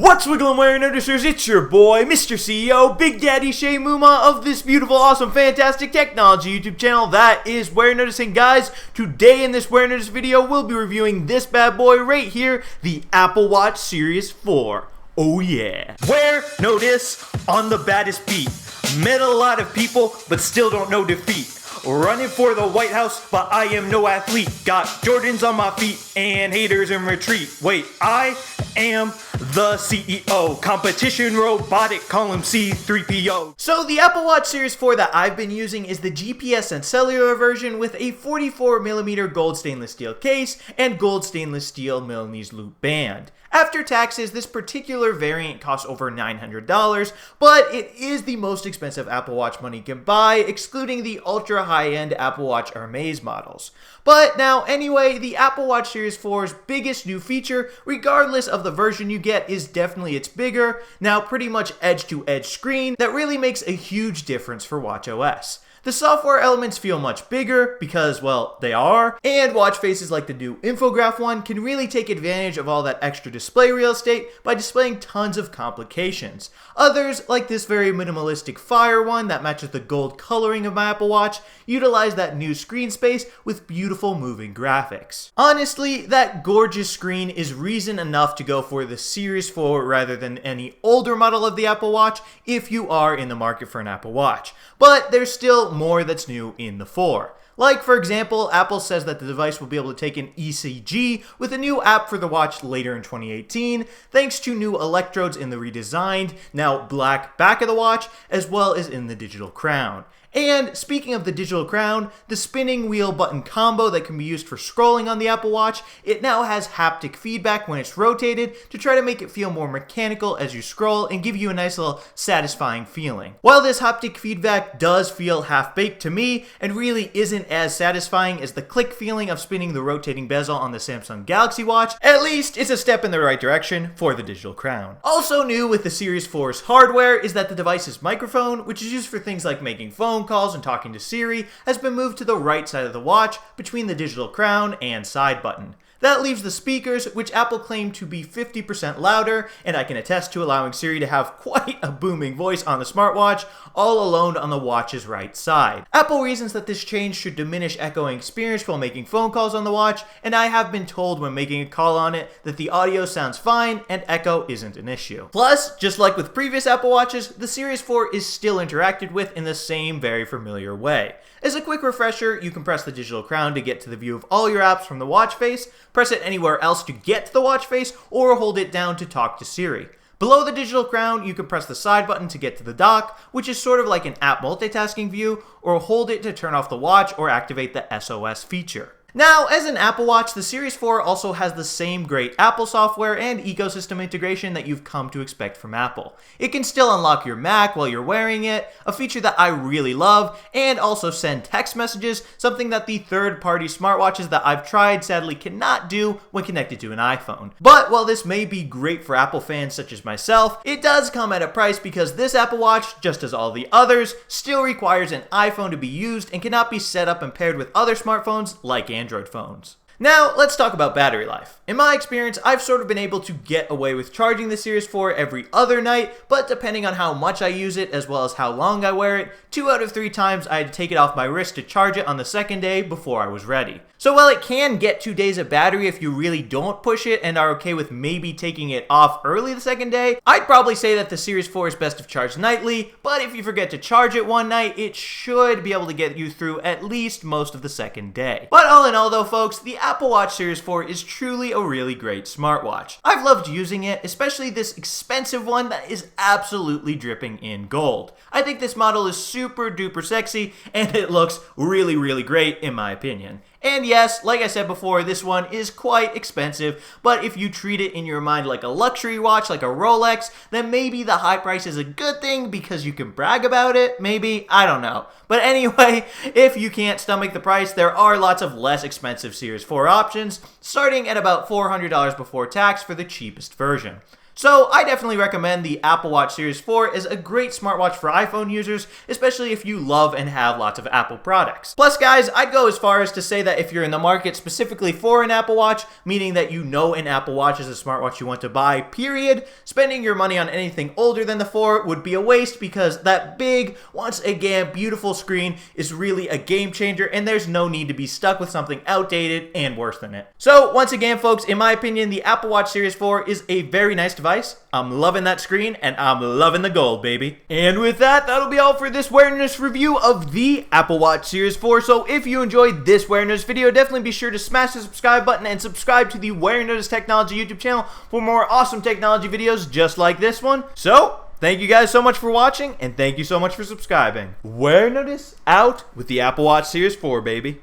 What's wiggling, Warenoticers? It's your boy, Mr. CEO, Big Daddy Shane Mumma of this beautiful, awesome, fantastic technology YouTube channel that is Warenoticing. Guys, today in this Warenotice video, we'll be reviewing this bad boy right here, the Apple Watch Series 4. Oh yeah. Warenotice on the baddest beat. Met a lot of people, but still don't know defeat. Running for the White House, but I am no athlete. Got Jordans on my feet and haters in retreat. Wait, I am the CEO. Competition robotic, call him C3PO. So the Apple Watch Series 4 that I've been using is the GPS and cellular version with a 44mm gold stainless steel case and gold stainless steel Milanese Loop band. After taxes, this particular variant costs over $900, but it is the most expensive Apple Watch money can buy, excluding the ultra high-end Apple Watch Hermes models. But now, anyway, the Apple Watch Series 4's biggest new feature, regardless of the version you get, is definitely its bigger, now pretty much edge-to-edge screen that really makes a huge difference for watchOS. The software elements feel much bigger because, well, they are, and watch faces like the new infograph one can really take advantage of all that extra display real estate by displaying tons of complications. Others, like this very minimalistic Fire one that matches the gold coloring of my Apple Watch, utilize that new screen space with beautiful moving graphics. Honestly, that gorgeous screen is reason enough to go for the Series 4 rather than any older model of the Apple Watch if you are in the market for an Apple Watch. But there's still more that's new in the 4. Like, for example, Apple says that the device will be able to take an ECG with a new app for the watch later in 2018, thanks to new electrodes in the redesigned, now black back of the watch, as well as in the digital crown. And speaking of the digital crown, the spinning wheel button combo that can be used for scrolling on the Apple Watch, it now has haptic feedback when it's rotated to try to make it feel more mechanical as you scroll and give you a nice little satisfying feeling. While this haptic feedback does feel half-baked to me and really isn't as satisfying as the click feeling of spinning the rotating bezel on the Samsung Galaxy Watch, at least it's a step in the right direction for the digital crown. Also new with the Series 4's hardware is that the device's microphone, which is used for things like making phone calls and talking to Siri, has been moved to the right side of the watch between the digital crown and side button. That leaves the speakers, which Apple claimed to be 50% louder, and I can attest to allowing Siri to have quite a booming voice on the smartwatch, all alone on the watch's right side. Apple reasons that this change should diminish echoing experience while making phone calls on the watch, and I have been told when making a call on it that the audio sounds fine and echo isn't an issue. Plus, just like with previous Apple Watches, the Series 4 is still interacted with in the same very familiar way. As a quick refresher, you can press the digital crown to get to the view of all your apps from the watch face, press it anywhere else to get to the watch face, or hold it down to talk to Siri. Below the digital crown, you can press the side button to get to the dock, which is sort of like an app multitasking view, or hold it to turn off the watch or activate the SOS feature. Now, as an Apple Watch, the Series 4 also has the same great Apple software and ecosystem integration that you've come to expect from Apple. It can still unlock your Mac while you're wearing it, a feature that I really love, and also send text messages, something that the third-party smartwatches that I've tried sadly cannot do when connected to an iPhone. But while this may be great for Apple fans such as myself, it does come at a price because this Apple Watch, just as all the others, still requires an iPhone to be used and cannot be set up and paired with other smartphones like Android phones. Now, let's talk about battery life. In my experience, I've sort of been able to get away with charging the Series 4 every other night, but depending on how much I use it as well as how long I wear it, 2 out of 3 times I had to take it off my wrist to charge it on the second day before I was ready. So while it can get 2 days of battery if you really don't push it and are okay with maybe taking it off early the second day, I'd probably say that the Series 4 is best if charged nightly, but if you forget to charge it one night, it should be able to get you through at least most of the second day. But all in all though, folks, the Apple Watch Series 4 is truly a really great smartwatch. I've loved using it, especially this expensive one that is absolutely dripping in gold. I think this model is super duper sexy and it looks really, really great in my opinion. And yes, like I said before, this one is quite expensive, but if you treat it in your mind like a luxury watch, like a Rolex, then maybe the high price is a good thing because you can brag about it, maybe, I don't know. But anyway, if you can't stomach the price, there are lots of less expensive Series 4 options, starting at about $400 before tax for the cheapest version. So I definitely recommend the Apple Watch Series 4 as a great smartwatch for iPhone users, especially if you love and have lots of Apple products. Plus guys, I'd go as far as to say that if you're in the market specifically for an Apple Watch, meaning that you know an Apple Watch is a smartwatch you want to buy, period, spending your money on anything older than the 4 would be a waste because that big, once again, beautiful screen is really a game changer and there's no need to be stuck with something outdated and worse than it. So once again folks, in my opinion, the Apple Watch Series 4 is a very nice device. I'm loving that screen and I'm loving the gold, baby. And with that, that'll be all for this Warenotice review of the Apple Watch Series 4. So if you enjoyed this Warenotice video, definitely be sure to smash the subscribe button and subscribe to the Warenotice Technology YouTube channel for more awesome technology videos just like this one. So thank you guys so much for watching and thank you so much for subscribing. Warenotice out with the Apple Watch Series 4, baby.